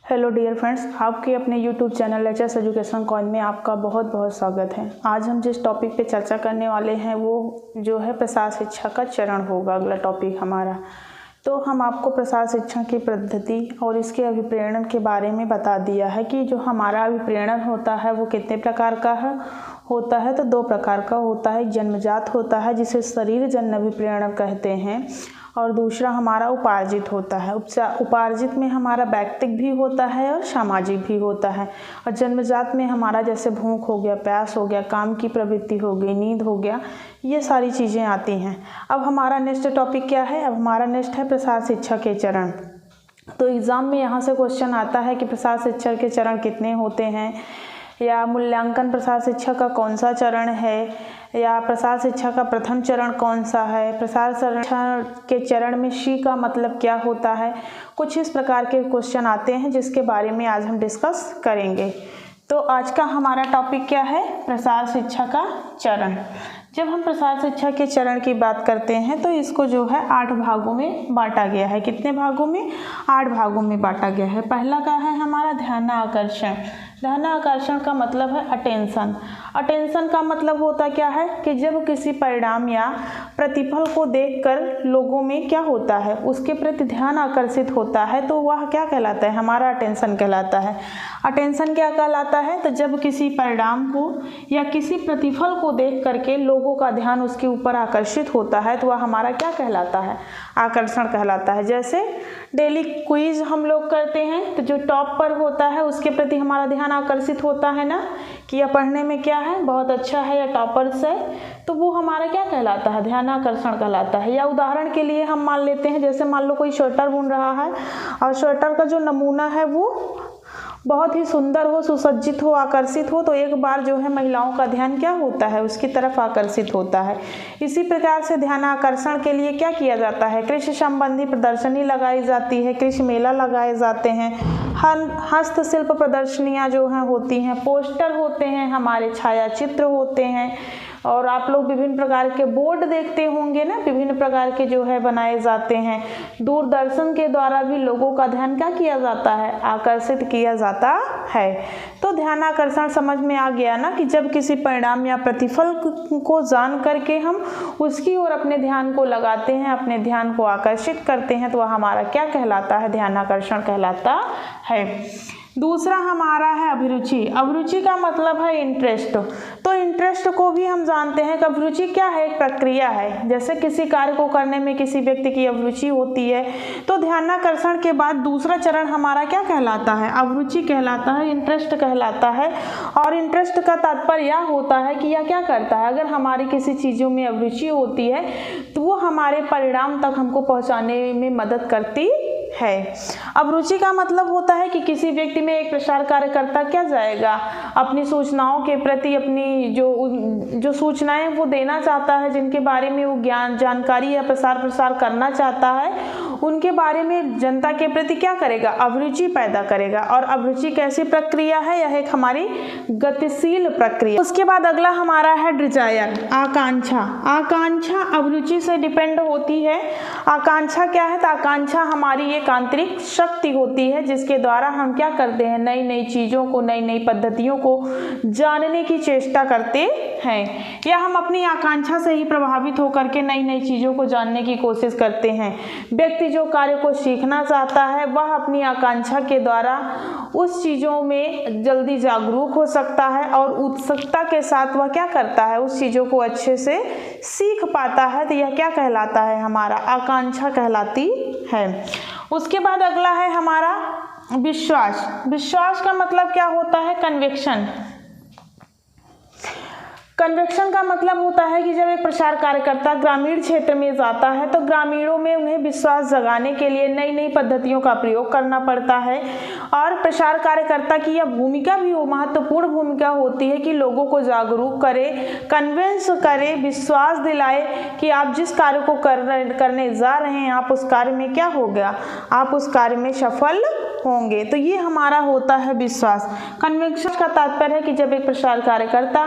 Hello dear friends, आपके अपने YouTube channel HS education coin में आपका बहुत बहुत स्वागत है। आज हम जिस टॉपिक पे चर्चा करने वाले हैं वो जो है प्रसार शिक्षा का चरण होगा। अगला टॉपिक हमारा, तो हम आपको प्रसार शिक्षा की पद्धति और इसके अभिप्रेरण के बारे में बता दिया है कि जो हमारा अभिप्रेरण होता है वो कितने प्रकार का होता है। तो दो प्रकार का होता है। जन्मजात होता है जिसे शरीर जन्य अभिप्रेरण कहते हैं, और दूसरा हमारा उपार्जित होता है। उपार्जित में हमारा व्यक्तिक भी होता है और सामाजिक भी होता है। और जन्मजात में हमारा जैसे भूख हो गया, प्यास हो गया, काम की प्रवृत्ति हो गई, नींद हो गया, ये सारी चीज़ें आती हैं। अब हमारा नेक्स्ट टॉपिक क्या है? अब हमारा नेक्स्ट है प्रसार शिक्षा के चरण। तो एग्ज़ाम में यहाँ से क्वेश्चन आता है कि प्रसार शिक्षा के चरण कितने होते हैं, या मूल्यांकन प्रसार शिक्षा का कौन सा चरण है, या प्रसार शिक्षा का प्रथम चरण कौन सा है, प्रसार शिक्षा के चरण में शी का मतलब क्या होता है। कुछ इस प्रकार के क्वेश्चन आते हैं जिसके बारे में आज हम डिस्कस करेंगे। तो आज का हमारा टॉपिक क्या है? प्रसार शिक्षा का चरण। जब हम प्रसार शिक्षा के चरण की बात करते हैं तो इसको जो है 8 भागों में बांटा गया है। कितने भागों में? 8 भागों में बांटा गया है। पहला का है हमारा ध्यानाकर्षण। ध्यानाकर्षण का मतलब है अटेंशन। अटेंशन का मतलब होता क्या है कि जब किसी परिणाम या प्रतिफल को देखकर लोगों में क्या होता है, उसके प्रति ध्यान आकर्षित होता है, तो वह क्या कहलाता है? हमारा अटेंशन कहलाता है। अटेंशन क्या कहलाता है? तो जब किसी परिणाम को या किसी प्रतिफल को देख करके लोगों का ध्यान उसके ऊपर आकर्षित होता है तो वह हमारा क्या कहलाता है? आकर्षण कहलाता है। जैसे डेली क्विज हम लोग करते हैं तो जो टॉप पर होता है उसके प्रति हमारा ध्यान आकर्षित होता है ना, कि यह पढ़ने में क्या है, बहुत अच्छा है या टॉपर्स है, तो वो हमारा क्या कहलाता है? ध्यान आकर्षण कहलाता है। या उदाहरण के लिए हम मान लेते हैं, जैसे मान लो कोई स्वेटर बुन रहा है और स्वेटर का जो नमूना है वो बहुत ही सुंदर हो, सुसज्जित हो, आकर्षित हो, तो एक बार जो है महिलाओं का ध्यान क्या होता है? उसकी तरफ आकर्षित होता है। इसी प्रकार से ध्यान आकर्षण के लिए क्या किया जाता है? कृषि संबंधी प्रदर्शनी लगाई जाती है, कृषि मेला लगाए जाते हैं, हस्तशिल्प प्रदर्शनियां जो हैं होती हैं, पोस्टर होते हैं, हमारे छायाचित्र होते हैं, और आप लोग विभिन्न प्रकार के बोर्ड देखते होंगे ना, विभिन्न प्रकार के जो है बनाए जाते हैं। दूरदर्शन के द्वारा भी लोगों का ध्यान क्या किया जाता है? आकर्षित किया जाता है। तो ध्यानाकर्षण समझ में आ गया ना, कि जब किसी परिणाम या प्रतिफल को जान करके हम उसकी ओर अपने ध्यान को लगाते हैं, अपने ध्यान को आकर्षित करते हैं, तो वह हमारा क्या कहलाता है? ध्यानाकर्षण कहलाता है। दूसरा हमारा है अभिरुचि। अभिरुचि का मतलब है इंटरेस्ट। तो इंटरेस्ट को भी हम जानते हैं कि अभिरुचि क्या है? एक प्रक्रिया है। जैसे किसी कार्य को करने में किसी व्यक्ति की अभिरुचि होती है, तो ध्यानाकर्षण के बाद दूसरा चरण हमारा क्या कहलाता है? अभिरुचि कहलाता है, इंटरेस्ट कहलाता है। और इंटरेस्ट का तात्पर्य यह होता है कि यह क्या करता है? अगर हमारी किसी चीज़ों में अभिरुचि होती है तो वो हमारे परिणाम तक हमको पहुँचाने में मदद करती है। अभिरुचि का मतलब होता है कि किसी व्यक्ति में एक प्रसार कार्यकर्ता क्या जाएगा, अपनी सूचनाओं के प्रति अपनी जो सूचनाएं वो देना चाहता है, जिनके बारे में वो ज्ञान जानकारी या प्रसार करना चाहता है, उनके बारे में जनता के प्रति क्या करेगा? अभिरुचि पैदा करेगा। और अभिरुचि कैसी प्रक्रिया है? यह एक हमारी गतिशील प्रक्रिया। उसके बाद अगला हमारा है डिजायर, आकांक्षा। आकांक्षा अभिरुचि से डिपेंड होती है। आकांक्षा क्या है? तो आकांक्षा हमारी एक आंतरिक शक्ति होती है जिसके द्वारा हम क्या करते हैं? नई नई चीज़ों को, नई नई पद्धतियों को जानने की चेष्टा करते हैं, या हम अपनी आकांक्षा से ही प्रभावित होकर के नई नई चीज़ों को जानने की कोशिश करते हैं। व्यक्ति जो कार्य को सीखना चाहता है वह अपनी आकांक्षा के द्वारा उस चीज़ों में जल्दी जागरूक हो सकता है, और उत्सुकता के साथ वह क्या करता है? उस चीज़ों को अच्छे से सीख पाता है। तो यह क्या कहलाता है? हमारा आकांक्षा कहलाती है। उसके बाद अगला है हमारा विश्वास। विश्वास का मतलब क्या होता है? कन्विक्शन। कन्विक्शन का मतलब होता है कि जब एक प्रसार कार्यकर्ता ग्रामीण क्षेत्र में जाता है तो ग्रामीणों में उन्हें विश्वास जगाने के लिए नई नई पद्धतियों का प्रयोग करना पड़ता है। और प्रसार कार्यकर्ता की यह भूमिका भी महत्वपूर्ण भूमिका होती है कि लोगों को जागरूक करे, कन्विंस करे, विश्वास दिलाए कि आप जिस कार्य को करने जा रहे हैं, आप उस कार्य में क्या हो गया? आप उस कार्य में सफल होंगे। तो ये हमारा होता है विश्वास। कन्विक्शन का तात्पर्य है कि जब एक प्रसार कार्यकर्ता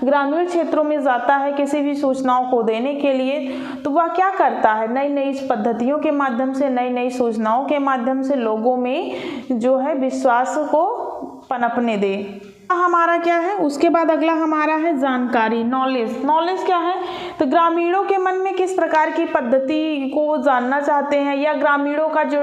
ग्रामीण क्षेत्रों में जाता है किसी भी सूचनाओं को देने के लिए, तो वह क्या करता है, नई नई पद्धतियों के माध्यम से, नई नई सूचनाओं के माध्यम से लोगों में जो है विश्वास को पनपने दे। हमारा क्या है, उसके बाद अगला हमारा है जानकारी, नॉलेज। नॉलेज क्या है, तो ग्रामीणों के मन में किस प्रकार की पद्धति को जानना चाहते हैं, या ग्रामीणों का जो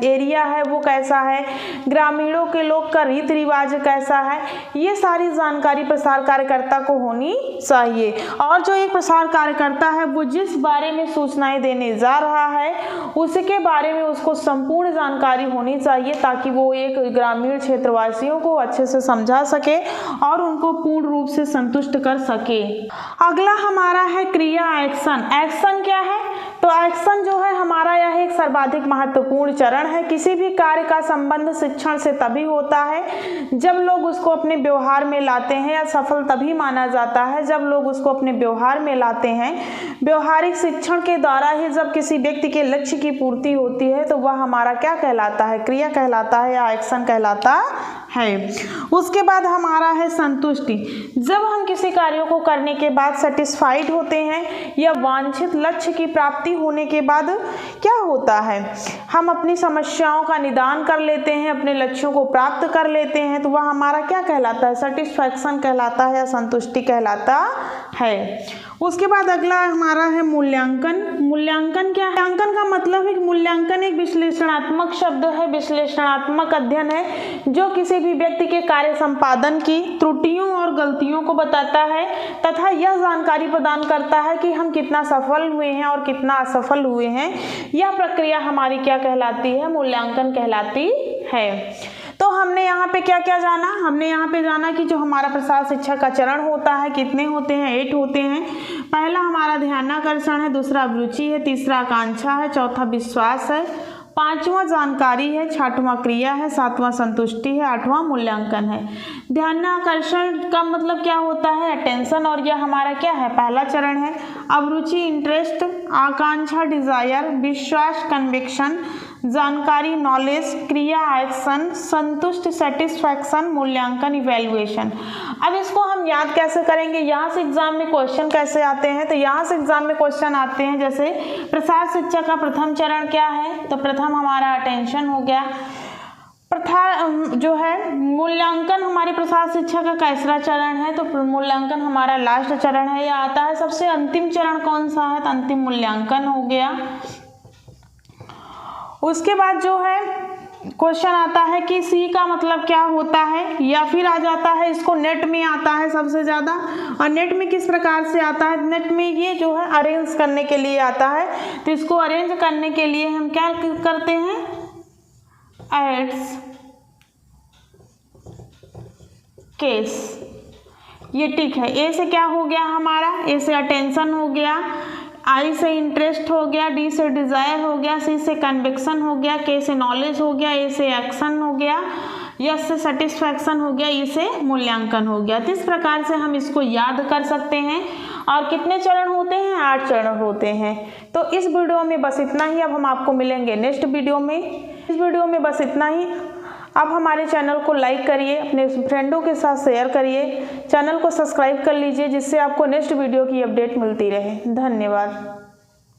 एरिया है वो कैसा है, ग्रामीणों के लोग का रीति रिवाज कैसा है, ये सारी जानकारी प्रसार कार्यकर्ता को होनी चाहिए। और जो एक प्रसार कार्यकर्ता है वो जिस बारे में सूचनाएं देने जा रहा है उसके बारे में उसको संपूर्ण जानकारी होनी चाहिए, ताकि वो एक ग्रामीण क्षेत्रवासियों को अच्छे से समझा सके और उनको पूर्ण रूप से संतुष्ट कर सके। अगला हमारा है क्रिया, एक्शन। एक्शन क्या है, तो एक्शन जो है हमारा यह एक सर्वाधिक महत्वपूर्ण चरण है। किसी भी कार्य का संबंध शिक्षण से तभी होता है जब लोग उसको अपने व्यवहार में लाते हैं, या सफल तभी माना जाता है जब लोग उसको अपने व्यवहार में लाते हैं। व्यवहारिक शिक्षण के द्वारा ही जब किसी व्यक्ति के लक्ष्य की पूर्ति होती है तो वह हमारा क्या कहलाता है, क्रिया कहलाता है या एक्शन कहलाता है। उसके बाद हमारा है संतुष्टि। जब हम किसी कार्य को करने के बाद सेटिस्फाइड होते हैं या वांछित लक्ष्य की प्राप्ति होने के बाद क्या होता है, हम अपनी समस्याओं का निदान कर लेते हैं, अपने लक्ष्यों को प्राप्त कर लेते हैं, तो वह हमारा क्या कहलाता है, सेटिस्फैक्शन कहलाता है या संतुष्टि कहलाता है। उसके बाद अगला हमारा है मूल्यांकन। मूल्यांकन क्या है, मूल्यांकन का मतलब है मूल्यांकन एक विश्लेषणात्मक शब्द है, विश्लेषणात्मक अध्ययन है जो किसी भी व्यक्ति के कार्य संपादन की त्रुटियों और गलतियों को बताता है तथा यह जानकारी प्रदान करता है कि हम कितना सफल हुए हैं और कितना असफल हुए हैं। यह प्रक्रिया हमारी क्या कहलाती है, मूल्यांकन कहलाती है। तो हमने यहाँ पे क्या क्या जाना, हमने यहाँ पे जाना कि जो हमारा प्रसार शिक्षा का चरण होता है कितने होते हैं, 8 होते हैं। पहला हमारा ध्यानाकर्षण है, दूसरा अभिरुचि है, तीसरा आकांक्षा है, चौथा विश्वास है, पांचवा जानकारी है, छठवां क्रिया है, सातवां संतुष्टि है, आठवां मूल्यांकन है। ध्यानाकर्षण का मतलब क्या होता है, अटेंशन, और यह हमारा क्या है, पहला चरण है। अभिरुचि इंटरेस्ट, आकांक्षा डिजायर, विश्वास कन्विक्शन, जानकारी नॉलेज, क्रिया एक्शन, संतुष्ट सेटिस्फैक्शन, मूल्यांकन इवैल्यूएशन। अब इसको हम याद कैसे करेंगे, यहाँ से एग्जाम में क्वेश्चन कैसे आते हैं, तो यहाँ से एग्जाम में क्वेश्चन आते हैं जैसे प्रसार शिक्षा का प्रथम चरण क्या है, तो प्रथम हमारा अटेंशन हो गया। जो है मूल्यांकन हमारे प्रसार शिक्षा का कैसरा चरण है, तो मूल्यांकन हमारा लास्ट चरण है, यह आता है। सबसे अंतिम चरण कौन सा है, तो अंतिम मूल्यांकन हो गया। उसके बाद जो है क्वेश्चन आता है कि सी का मतलब क्या होता है, या फिर आ जाता है, इसको नेट में आता है सबसे ज्यादा। और नेट में किस प्रकार से आता है, नेट में ये जो है अरेंज करने के लिए आता है। तो इसको अरेंज करने के लिए हम क्या करते हैं, एड्स केस, ये टिक है। ए से क्या हो गया हमारा, ए से अटेंशन हो गया, आई से इंटरेस्ट हो गया, डी से डिजायर हो गया, सी से कन्विक्शन हो गया, के से नॉलेज हो गया, ए से एक्शन हो गया, यस से सेटिस्फैक्शन हो गया, ई से मूल्यांकन हो गया। तो इस प्रकार से हम इसको याद कर सकते हैं। और कितने चरण होते हैं, 8 चरण होते हैं। तो इस वीडियो में बस इतना ही। अब हम आपको मिलेंगे नेक्स्ट वीडियो में। इस वीडियो में बस इतना ही। अब हमारे चैनल को लाइक करिए, अपने फ्रेंडों के साथ शेयर करिए, चैनल को सब्सक्राइब कर लीजिए, जिससे आपको नेक्स्ट वीडियो की अपडेट मिलती रहे। धन्यवाद।